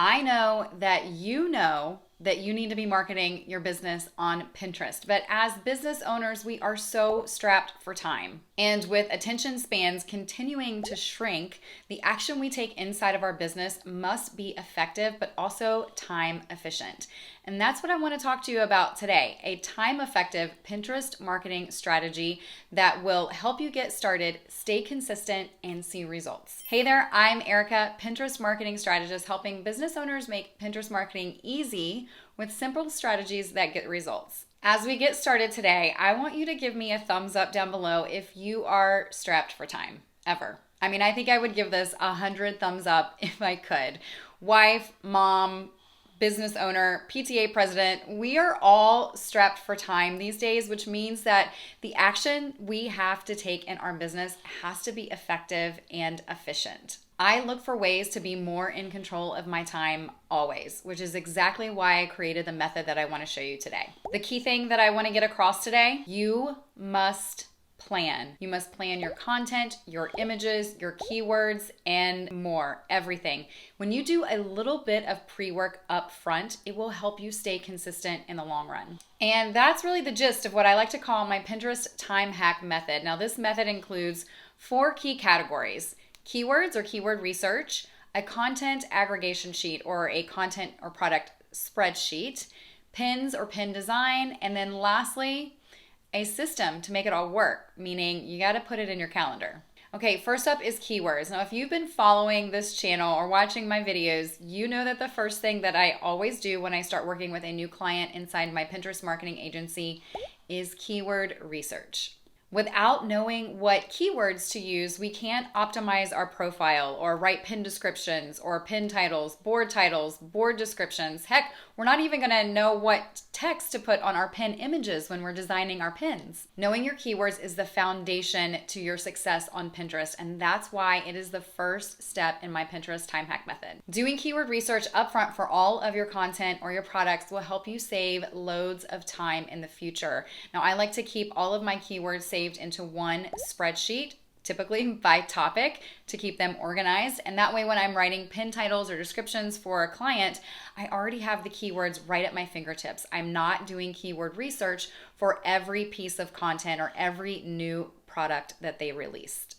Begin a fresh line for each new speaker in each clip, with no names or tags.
I know that you need to be marketing your business on Pinterest. But as business owners, we are so strapped for time. And with attention spans continuing to shrink, the action we take inside of our business must be effective, but also time efficient. And that's what I want to talk to you about today, a time effective Pinterest marketing strategy that will help you get started, stay consistent, and see results. Hey there, I'm Erica, Pinterest marketing strategist, helping business owners make Pinterest marketing easy with simple strategies that get results. As we get started today, I want you to give me a thumbs up down below if you are strapped for time, ever. I think I would give this 100 thumbs up if I could. Wife, mom, business owner, PTA president, we are all strapped for time these days, which means that the action we have to take in our business has to be effective and efficient. I look for ways to be more in control of my time always, which is exactly why I created the method that I want to show you today. The key thing that I want to get across today, you must plan. You must plan your content, your images, your keywords, and more, everything. When you do a little bit of pre-work up front, it will help you stay consistent in the long run. And that's really the gist of what I like to call my Pinterest time hack method. Now, this method includes 4 key categories: keywords or keyword research, a content aggregation sheet or a content or product spreadsheet, pins or pin design, and then lastly, a system to make it all work, meaning you got to put it in your calendar. Okay, first up is keywords. Now, if you've been following this channel or watching my videos, you know that the first thing that I always do when I start working with a new client inside my Pinterest marketing agency is keyword research. Without knowing what keywords to use, we can't optimize our profile or write pin descriptions or pin titles, board descriptions. Heck, we're not even going to know what text to put on our pin images when we're designing our pins. Knowing your keywords is the foundation to your success on Pinterest, and that's why it is the first step in my Pinterest time hack method. Doing keyword research upfront for all of your content or your products will help you save loads of time in the future. Now, I like to keep all of my keywords saved into one spreadsheet, typically by topic, to keep them organized. And that way, when I'm writing pin titles or descriptions for a client, I already have the keywords right at my fingertips. I'm not doing keyword research for every piece of content or every new product that they released.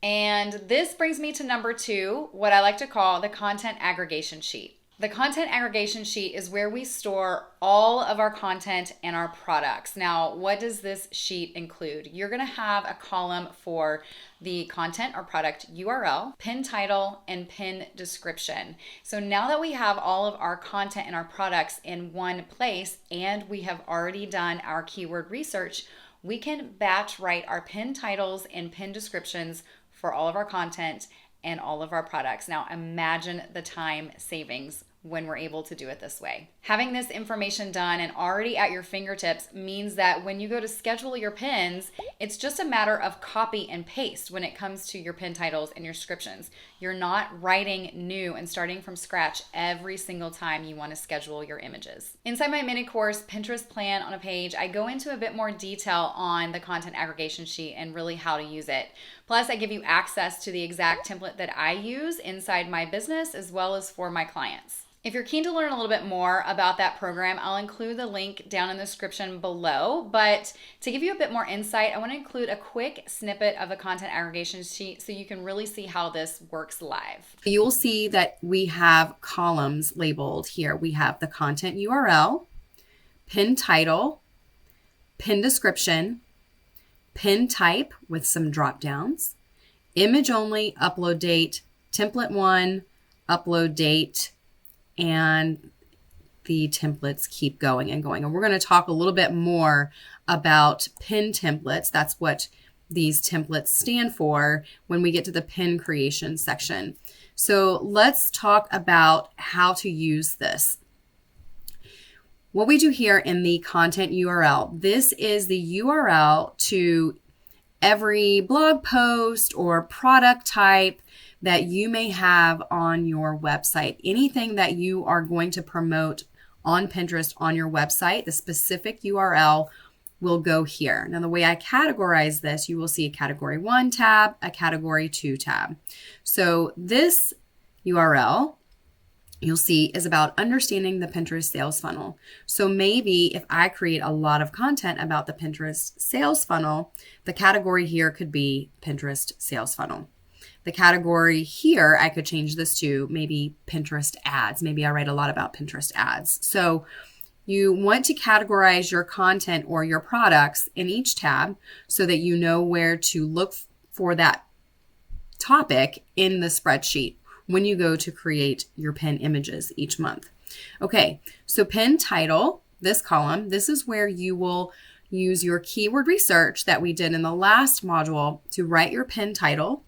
And this brings me to number 2, what I like to call the content aggregation sheet. The content aggregation sheet is where we store all of our content and our products. Now, what does this sheet include? You're going to have a column for the content or product URL, pin title, and pin description. So now that we have all of our content and our products in one place, and we have already done our keyword research, we can batch write our pin titles and pin descriptions for all of our content and all of our products. Now, imagine the time savings when we're able to do it this way. Having this information done and already at your fingertips means that when you go to schedule your pins, it's just a matter of copy and paste when it comes to your pin titles and your descriptions. You're not writing new and starting from scratch every single time you want to schedule your images. Inside my mini course, Pinterest Plan on a Page, I go into a bit more detail on the content aggregation sheet and really how to use it. Plus, I give you access to the exact template that I use inside my business as well as for my clients. If you're keen to learn a little bit more about that program, I'll include the link down in the description below. But to give you a bit more insight, I want to include a quick snippet of the content aggregation sheet so you can really see how this works live.
You will see that we have columns labeled here. We have the content URL, pin title, pin description, pin type with some drop downs, image only, upload date, template 1, upload date, and the templates keep going and going. And we're going to talk a little bit more about pin templates. That's what these templates stand for when we get to the pin creation section. So let's talk about how to use this. What we do here in the content URL, this is the URL to every blog post or product type that you may have on your website. Anything that you are going to promote on Pinterest on your website, the specific URL will go here. Now, the way I categorize this, you will see a category 1 tab, a category 2 tab. So this URL you'll see is about understanding the Pinterest sales funnel. So maybe if I create a lot of content about the Pinterest sales funnel, the category here could be Pinterest sales funnel. The category here, I could change this to maybe Pinterest ads. Maybe I write a lot about Pinterest ads. So you want to categorize your content or your products in each tab so that you know where to look for that topic in the spreadsheet when you go to create your pin images each month. Okay, so pin title, this column, this is where you will use your keyword research that we did in the last module to write your pin title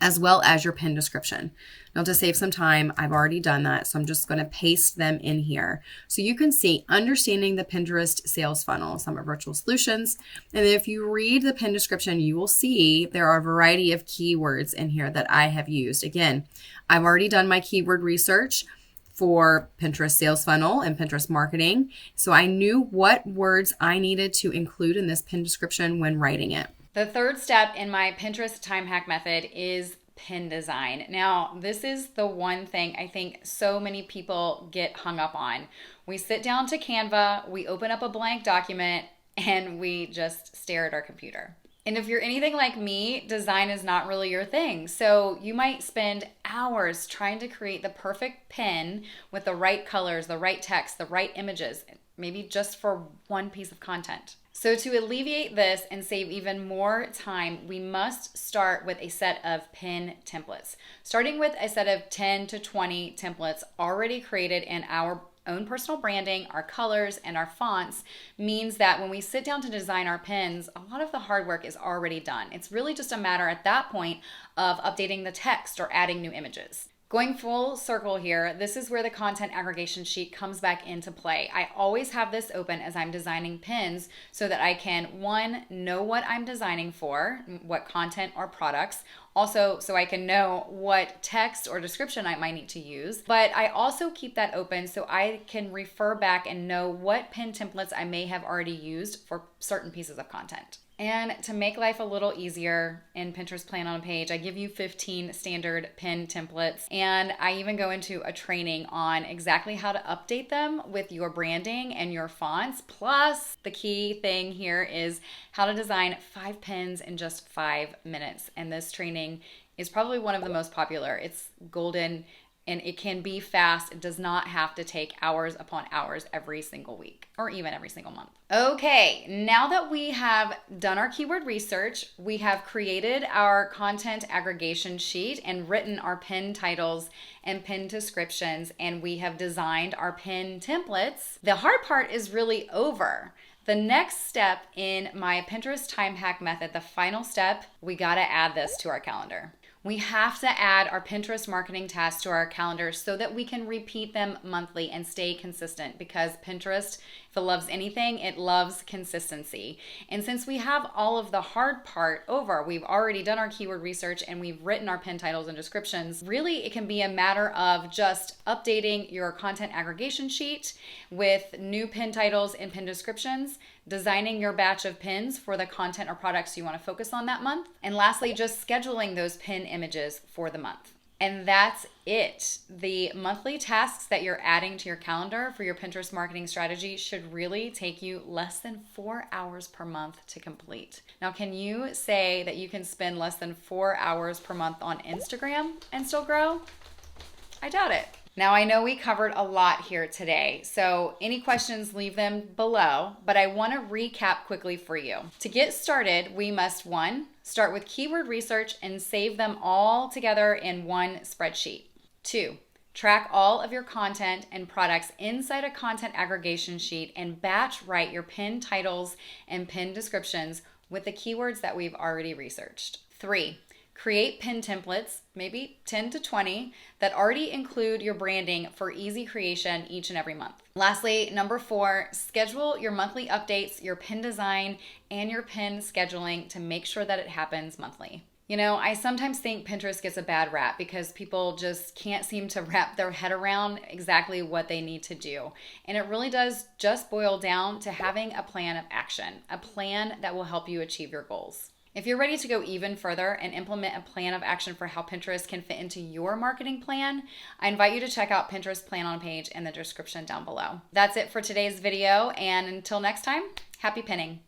as well as your pin description. Now to save some time, I've already done that, so I'm just going to paste them in here. So you can see understanding the Pinterest sales funnel, Summit Virtual Solutions. And if you read the pin description, you will see there are a variety of keywords in here that I have used. Again, I've already done my keyword research for Pinterest sales funnel and Pinterest marketing. So I knew what words I needed to include in this pin description when writing it.
The third step in my Pinterest time hack method is pin design. Now, this is the one thing I think so many people get hung up on. We sit down to Canva, we open up a blank document, and we just stare at our computer. And if you're anything like me, design is not really your thing. So you might spend hours trying to create the perfect pin with the right colors, the right text, the right images, maybe just for one piece of content. So to alleviate this and save even more time, we must start with a set of pin templates. Starting with a set of 10 to 20 templates already created in our own personal branding, our colors, and our fonts means that when we sit down to design our pins, a lot of the hard work is already done. It's really just a matter at that point of updating the text or adding new images. Going full circle here, this is where the content aggregation sheet comes back into play. I always have this open as I'm designing pins so that I can, one, know what I'm designing for, what content or products, also so I can know what text or description I might need to use. But I also keep that open so I can refer back and know what pin templates I may have already used for certain pieces of content. And to make life a little easier in Pinterest Plan on a Page, I give you 15 standard pin templates. And I even go into a training on exactly how to update them with your branding and your fonts. Plus, the key thing here is how to design 5 pins in just 5 minutes. And this training is probably one of the most popular. It's golden and it can be fast. It does not have to take hours upon hours every single week or even every single month. Okay, now that we have done our keyword research, we have created our content aggregation sheet and written our pin titles and pin descriptions, and we have designed our pin templates. The hard part is really over. The next step in my Pinterest time hack method, the final step, we gotta add this to our calendar. We have to add our Pinterest marketing tasks to our calendar so that we can repeat them monthly and stay consistent, because Pinterest, if it loves anything, it loves consistency. And since we have all of the hard part over, we've already done our keyword research and we've written our pin titles and descriptions, really it can be a matter of just updating your content aggregation sheet with new pin titles and pin descriptions, designing your batch of pins for the content or products you want to focus on that month, and lastly, just scheduling those pin images for the month. And that's it. The monthly tasks that you're adding to your calendar for your Pinterest marketing strategy should really take you less than 4 hours per month to complete. Now, can you say that you can spend less than 4 hours per month on Instagram and still grow? I doubt it. Now, I know we covered a lot here today, so any questions, leave them below, but I want to recap quickly for you. To get started, we must, 1, start with keyword research and save them all together in one spreadsheet. 2, track all of your content and products inside a content aggregation sheet and batch write your pin titles and pin descriptions with the keywords that we've already researched. 3, create pin templates, maybe 10 to 20, that already include your branding for easy creation each and every month. Lastly, number 4, schedule your monthly updates, your pin design, and your pin scheduling to make sure that it happens monthly. You know, I sometimes think Pinterest gets a bad rap because people just can't seem to wrap their head around exactly what they need to do. And it really does just boil down to having a plan of action, a plan that will help you achieve your goals. If you're ready to go even further and implement a plan of action for how Pinterest can fit into your marketing plan, I invite you to check out Pinterest Plan on Page in the description down below. That's it for today's video, and until next time, happy pinning.